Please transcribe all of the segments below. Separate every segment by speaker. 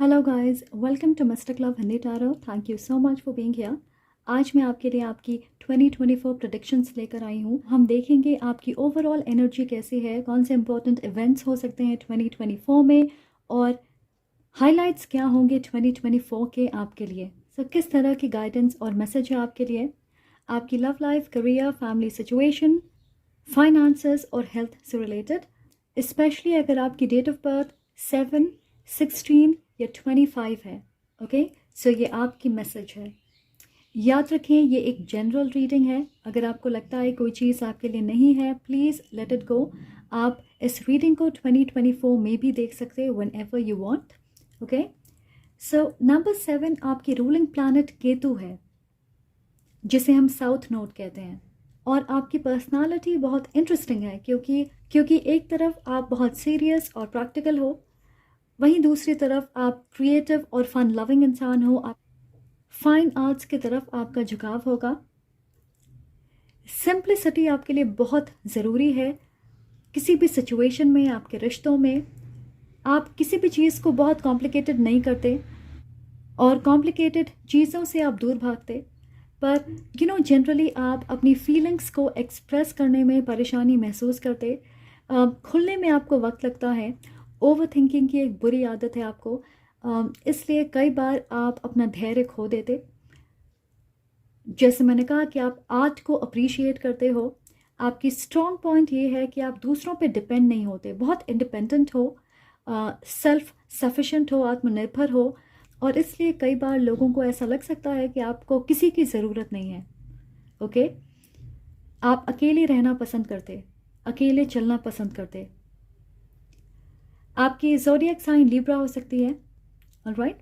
Speaker 1: Hello guys, welcome to mister club Hindi tarot. Thank you so much for being here. आज मैं आपके लिए आपकी 2024 प्रेडिक्शंस लेकर आई हूँ। हम देखेंगे आपकी ओवरऑल एनर्जी कैसी है, कौन से इंपॉर्टेंट इवेंट्स हो सकते हैं 2024 में, और हाइलाइट्स क्या होंगे 2024 के आपके लिए। किस तरह की गाइडेंस और मैसेज है आपके लिए, आपकी love life, career, family situation, finances और हेल्थ से रिलेटेड। स्पेशली अगर आपकी डेट ऑफ बर्थ 7, 16 या 25 है। ओके, सो ये आपकी मैसेज है। याद रखें, ये एक जनरल रीडिंग है। अगर आपको लगता है कोई चीज़ आपके लिए नहीं है, प्लीज़ लेट इट गो। आप इस रीडिंग को 2024 में भी देख सकते हैं, when ever you want. Okay, so number 7 आपकी रूलिंग प्लैनेट केतु है, जिसे हम साउथ नोड कहते हैं। और आपकी पर्सनालिटी बहुत इंटरेस्टिंग है, क्योंकि एक तरफ आप बहुत सीरियस और प्रैक्टिकल हो, वहीं दूसरी तरफ आप क्रिएटिव और फन लविंग इंसान हो। आप फाइन आर्ट्स की तरफ आपका झुकाव होगा। सिंप्लिसिटी आपके लिए बहुत ज़रूरी है। किसी भी सिचुएशन में, आपके रिश्तों में, आप किसी भी चीज़ को बहुत कॉम्प्लिकेटेड नहीं करते और कॉम्प्लिकेटेड चीज़ों से आप दूर भागते। पर जनरली आप अपनी फीलिंग्स को एक्सप्रेस करने में परेशानी महसूस करते। खुलने में आपको वक्त लगता है। ओवर थिंकिंग की एक बुरी आदत है आपको, इसलिए कई बार आप अपना धैर्य खो देते। जैसे मैंने कहा कि आप आर्ट को अप्रिशिएट करते हो। आपकी स्ट्रॉन्ग पॉइंट ये है कि आप दूसरों पे डिपेंड नहीं होते, बहुत इंडिपेंडेंट हो, सेल्फ सफिशेंट हो, आत्मनिर्भर हो। और इसलिए कई बार लोगों को ऐसा लग सकता है कि आपको किसी की ज़रूरत नहीं है। ओके, आप अकेले रहना पसंद करते, अकेले चलना पसंद करते। आपकी ज़ोडिएक साइन लिब्रा हो सकती है। ऑलराइट,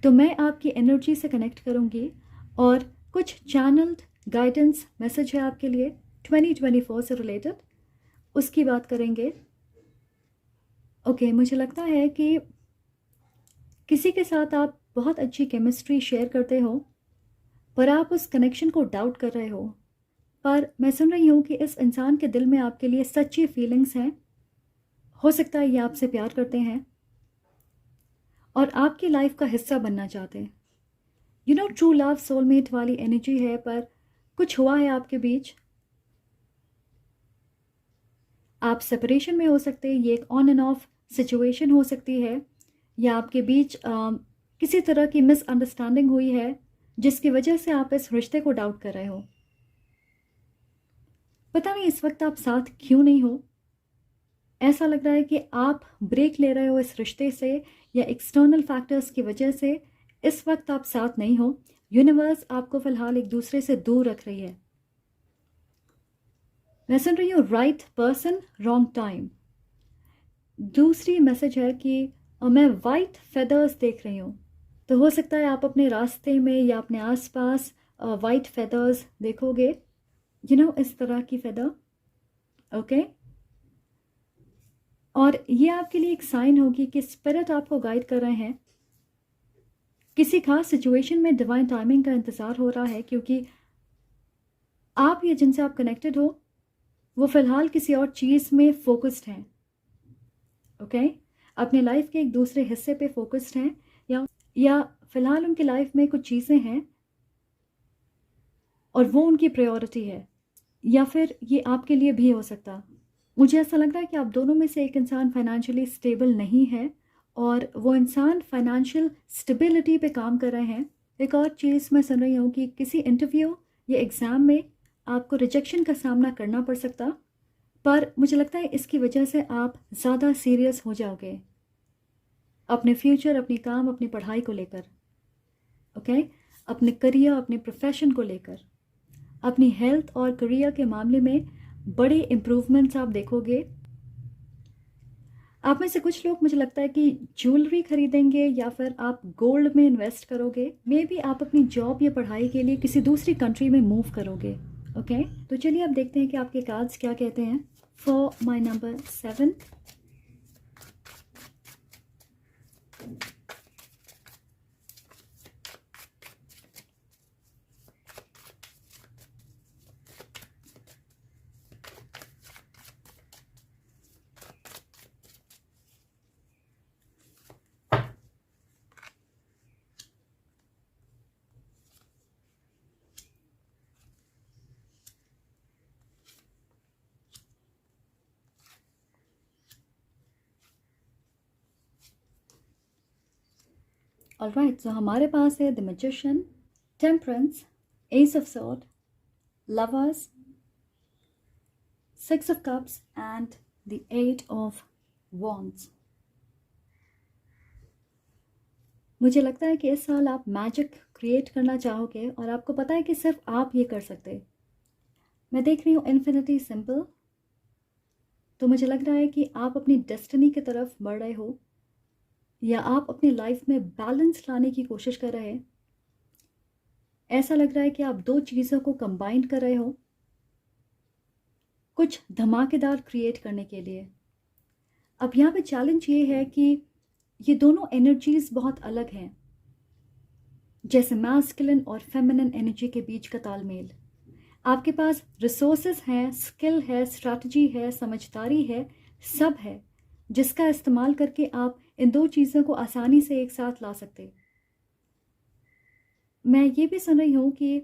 Speaker 1: तो मैं आपकी एनर्जी से कनेक्ट करूंगी और कुछ चैनल्ड गाइडेंस मैसेज है आपके लिए 2024 से रिलेटेड, उसकी बात करेंगे। ओके, मुझे लगता है कि किसी के साथ आप बहुत अच्छी केमिस्ट्री शेयर करते हो, पर आप उस कनेक्शन को डाउट कर रहे हो। पर मैं सुन रही हूँ कि इस इंसान के दिल में आपके लिए सच्ची फीलिंग्स हैं। हो सकता है ये आपसे प्यार करते हैं और आपकी लाइफ का हिस्सा बनना चाहते हैं। ट्रू लव, सोलमेट वाली एनर्जी है, पर कुछ हुआ है आपके बीच। आप सेपरेशन में हो सकते हैं, ये एक ऑन एंड ऑफ सिचुएशन हो सकती है, या आपके बीच किसी तरह की मिसअंडरस्टैंडिंग हुई है, जिसकी वजह से आप इस रिश्ते को डाउट कर रहे हो। पता नहीं इस वक्त आप साथ क्यों नहीं हो। ऐसा लग रहा है कि आप ब्रेक ले रहे हो इस रिश्ते से, या एक्सटर्नल फैक्टर्स की वजह से इस वक्त आप साथ नहीं हो। यूनिवर्स आपको फिलहाल एक दूसरे से दूर रख रही है। मैं सुन रही हूँ राइट पर्सन रॉन्ग टाइम। दूसरी मैसेज है कि मैं वाइट फेदर्स देख रही हूँ। तो हो सकता है आप अपने रास्ते में या अपने आसपास वाइट फेदर्स देखोगे, इस तरह की फेदर। ओके, और ये आपके लिए एक साइन होगी कि स्पिरिट आपको गाइड कर रहे हैं। किसी खास सिचुएशन में डिवाइन टाइमिंग का इंतज़ार हो रहा है, क्योंकि आप या जिनसे आप कनेक्टेड हो वो फ़िलहाल किसी और चीज़ में फोकस्ड हैं। ओके, अपने लाइफ के एक दूसरे हिस्से पे फोकस्ड हैं, या फ़िलहाल उनकी लाइफ में कुछ चीज़ें हैं और वो उनकी प्रायोरिटी है, या फिर ये आपके लिए भी हो सकता। मुझे ऐसा लग रहा है कि आप दोनों में से एक इंसान फाइनेंशियली स्टेबल नहीं है, और वो इंसान फाइनेंशियल स्टेबिलिटी पे काम कर रहे हैं। एक और चीज़ मैं सुन रही हूँ कि किसी इंटरव्यू या एग्ज़ाम में आपको रिजेक्शन का सामना करना पड़ सकता, पर मुझे लगता है इसकी वजह से आप ज़्यादा सीरियस हो जाओगे अपने फ्यूचर, अपनी काम, अपनी पढ़ाई को लेकर। ओके, अपने करियर, अपने प्रोफेशन को लेकर, अपनी हेल्थ और करियर के मामले में बड़े इम्प्रूवमेंट्स आप देखोगे। आप में से कुछ लोग, मुझे लगता है कि ज्वेलरी खरीदेंगे, या फिर आप गोल्ड में इन्वेस्ट करोगे। मे बी आप अपनी जॉब या पढ़ाई के लिए किसी दूसरी कंट्री में मूव करोगे। ओके, तो चलिए अब देखते हैं कि आपके कार्ड्स क्या कहते हैं for my number 7। Alright, so हमारे पास है the magician, temperance, ace of sword, lovers, six of cups and the eight of wands. मुझे लगता है कि इस साल आप मैजिक क्रिएट करना चाहोगे और आपको पता है कि सिर्फ आप ये कर सकते। मैं देख रही हूँ इन्फिनिटी सिंपल, तो मुझे लग रहा है कि आप अपनी डेस्टिनी की तरफ बढ़ रहे हो या आप अपनी लाइफ में बैलेंस लाने की कोशिश कर रहे हैं। ऐसा लग रहा है कि आप दो चीज़ों को कंबाइन कर रहे हो कुछ धमाकेदार क्रिएट करने के लिए। अब यहाँ पे चैलेंज ये है कि ये दोनों एनर्जीज बहुत अलग हैं, जैसे मैस्कुलिन और फेमिनिन एनर्जी के बीच का तालमेल। आपके पास रिसोर्सेज हैं, स्किल है, स्ट्रैटेजी है, समझदारी है, सब है जिसका इस्तेमाल करके आप इन दो चीज़ों को आसानी से एक साथ ला सकते। मैं ये भी सुन रही हूँ कि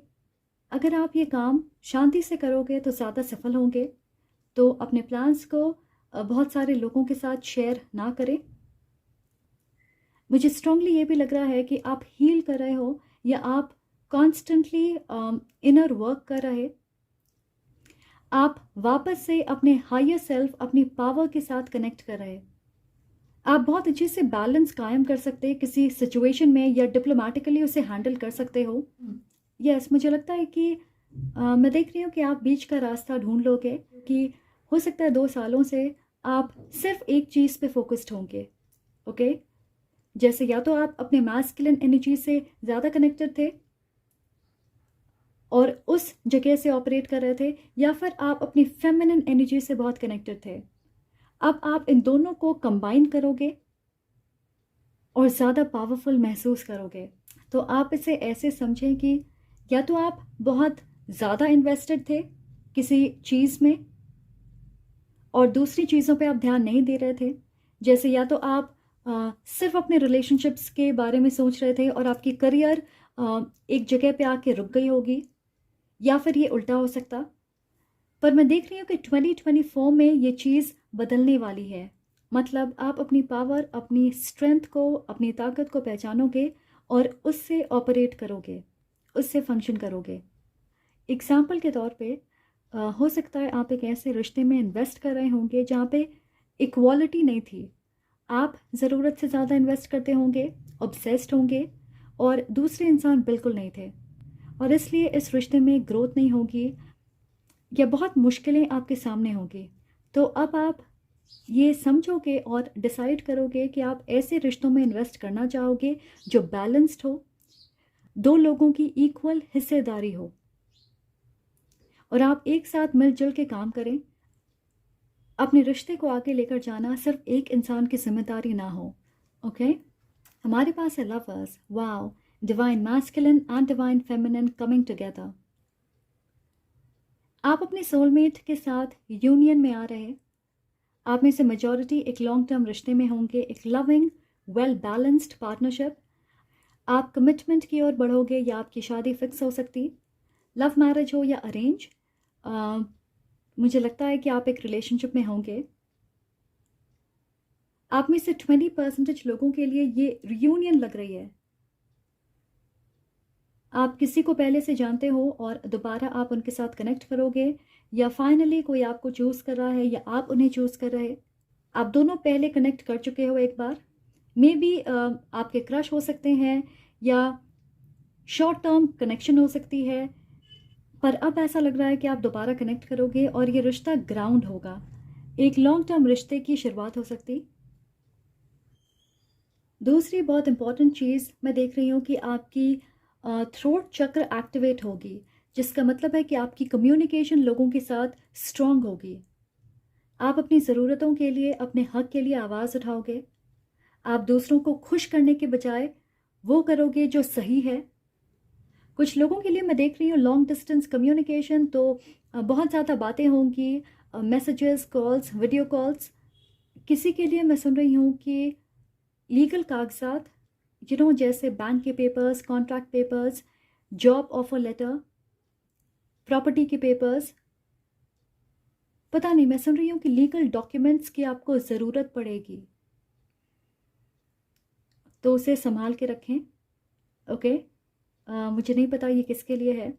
Speaker 1: अगर आप ये काम शांति से करोगे तो ज़्यादा सफल होंगे, तो अपने प्लान्स को बहुत सारे लोगों के साथ शेयर ना करें। मुझे स्ट्रांगली ये भी लग रहा है कि आप हील कर रहे हो या आप कॉन्स्टेंटली इनर वर्क कर रहे। आप वापस से अपने हायर सेल्फ, अपनी पावर के साथ कनेक्ट कर रहे। आप बहुत अच्छे से बैलेंस कायम कर सकते हैं किसी सिचुएशन में या डिप्लोमेटिकली उसे हैंडल कर सकते हो। यस, मुझे लगता है कि मैं देख रही हूँ कि आप बीच का रास्ता ढूंढ लोगे कि हो सकता है 2 सालों से आप सिर्फ एक चीज़ पे फोकस्ड होंगे। ओके, जैसे या तो आप अपने मैस्कुलिन एनर्जी से ज़्यादा कनेक्टेड थे और उस जगह से ऑपरेट कर रहे थे, या फिर आप अपनी फेमिनिन एनर्जी से बहुत कनेक्टेड थे। अब आप इन दोनों को कंबाइन करोगे और ज़्यादा पावरफुल महसूस करोगे। तो आप इसे ऐसे समझें कि या तो आप बहुत ज़्यादा इन्वेस्टेड थे किसी चीज़ में और दूसरी चीज़ों पे आप ध्यान नहीं दे रहे थे, जैसे या तो आप सिर्फ अपने रिलेशनशिप्स के बारे में सोच रहे थे और आपकी करियर एक जगह पे आके रुक गई होगी, या फिर ये उल्टा हो सकता। पर मैं देख रही हूँ कि 2024 में ये चीज़ बदलने वाली है। मतलब आप अपनी पावर, अपनी स्ट्रेंथ को, अपनी ताकत को पहचानोगे और उससे ऑपरेट करोगे, उससे फंक्शन करोगे। एग्जाम्पल के तौर पे हो सकता है आप एक ऐसे रिश्ते में इन्वेस्ट कर रहे होंगे जहाँ पे इक्वालिटी नहीं थी। आप ज़रूरत से ज़्यादा इन्वेस्ट करते होंगे, ऑब्सेस्ड होंगे, और दूसरे इंसान बिल्कुल नहीं थे, और इसलिए इस रिश्ते में ग्रोथ नहीं होगी या बहुत मुश्किलें आपके सामने होंगी। तो अब आप ये समझोगे और डिसाइड करोगे कि आप ऐसे रिश्तों में इन्वेस्ट करना चाहोगे जो बैलेंस्ड हो, 2 लोगों की इक्वल हिस्सेदारी हो और आप एक साथ मिलजुल के काम करें। अपने रिश्ते को आगे लेकर जाना सिर्फ एक इंसान की जिम्मेदारी ना हो। ओके, हमारे पास है lovers. Wow, divine masculine and divine feminine coming together. आप अपने सोलमेट के साथ यूनियन में आ रहे। आप में से मेजॉरिटी एक लॉन्ग टर्म रिश्ते में होंगे, एक लविंग वेल बैलेंस्ड पार्टनरशिप। आप कमिटमेंट की ओर बढ़ोगे या आपकी शादी फिक्स हो सकती, लव मैरिज हो या अरेंज। मुझे लगता है कि आप एक रिलेशनशिप में होंगे। आप में से 20% लोगों के लिए ये रियूनियन लग रही है। आप किसी को पहले से जानते हो और दोबारा आप उनके साथ कनेक्ट करोगे, या फाइनली कोई आपको चूज़ कर रहा है या आप उन्हें चूज़ कर रहे। आप दोनों पहले कनेक्ट कर चुके हो एक बार। मे बी आपके क्रश हो सकते हैं या शॉर्ट टर्म कनेक्शन हो सकती है, पर अब ऐसा लग रहा है कि आप दोबारा कनेक्ट करोगे और ये रिश्ता ग्राउंड होगा। एक लॉन्ग टर्म रिश्ते की शुरुआत हो सकती। दूसरी बहुत इंपॉर्टेंट चीज़ मैं देख रही हूँ कि आपकी थ्रोट चक्र एक्टिवेट होगी, जिसका मतलब है कि आपकी कम्युनिकेशन लोगों के साथ स्ट्रॉन्ग होगी। आप अपनी ज़रूरतों के लिए, अपने हक के लिए आवाज़ उठाओगे। आप दूसरों को खुश करने के बजाय वो करोगे जो सही है। कुछ लोगों के लिए मैं देख रही हूँ लॉन्ग डिस्टेंस कम्युनिकेशन, तो बहुत ज़्यादा बातें होंगी, मैसेजेस, कॉल्स, वीडियो कॉल्स। किसी के लिए मैं सुन रही हूँ कि लीगल कागजात, जैसे बैंक के papers, contract papers, job offer letter, property के पेपर्स। पता नहीं, मैं सुन रही हूँ कि लीगल डॉक्यूमेंट्स की आपको ज़रूरत पड़ेगी। तो उसे संभाल के रखें। ओके, मुझे नहीं पता ये किसके लिए है।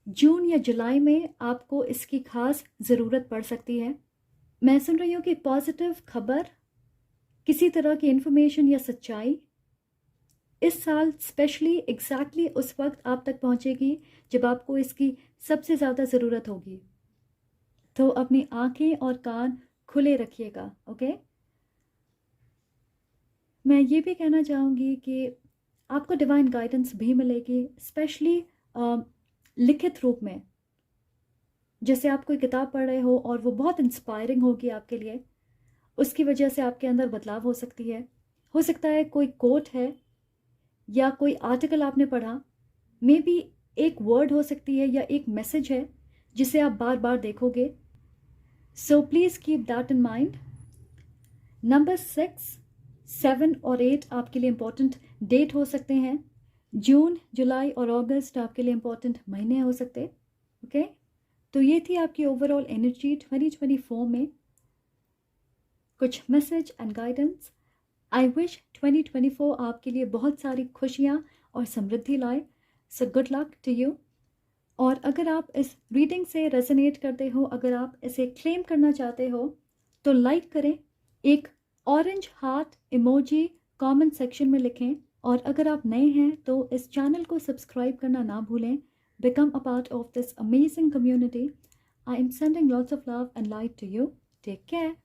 Speaker 1: जून या जुलाई में आपको इसकी खास ज़रूरत पड़ सकती है। मैं सुन रही हूँ कि पॉजिटिव खबर, किसी तरह की इन्फॉर्मेशन या सच्चाई इस साल स्पेशली एग्जैक्टली उस वक्त आप तक पहुँचेगी जब आपको इसकी सबसे ज़्यादा ज़रूरत होगी। तो अपनी आंखें और कान खुले रखिएगा। ओके, मैं ये भी कहना चाहूँगी कि आपको डिवाइन गाइडेंस भी मिलेगी, स्पेशली लिखित रूप में। जैसे आप कोई किताब पढ़ रहे हो और वो बहुत इंस्पायरिंग होगी आपके लिए, उसकी वजह से आपके अंदर बदलाव हो सकती है। हो सकता है कोई कोट है या कोई आर्टिकल आपने पढ़ा, मे बी एक वर्ड हो सकती है या एक मैसेज है जिसे आप बार बार देखोगे। So please keep that in mind. Number 6, 7 और 8 आपके लिए इम्पोर्टेंट डेट हो सकते हैं। जून, जुलाई और अगस्त आपके लिए इम्पोर्टेंट महीने हो सकते। ओके, तो ये थी आपकी ओवरऑल एनर्जी 2024 में, कुछ message and guidance. I wish 2024 आपके लिए बहुत सारी खुशियाँ और समृद्धि लाए। So good luck to you. और अगर आप इस रीडिंग से रेजोनेट करते हो, अगर आप इसे क्लेम करना चाहते हो, तो लाइक करें, एक orange heart emoji comment section में लिखें। और अगर आप नए हैं तो इस चैनल को सब्सक्राइब करना ना भूलें। Become a part of this amazing community. I am sending lots of love and light to you. Take care.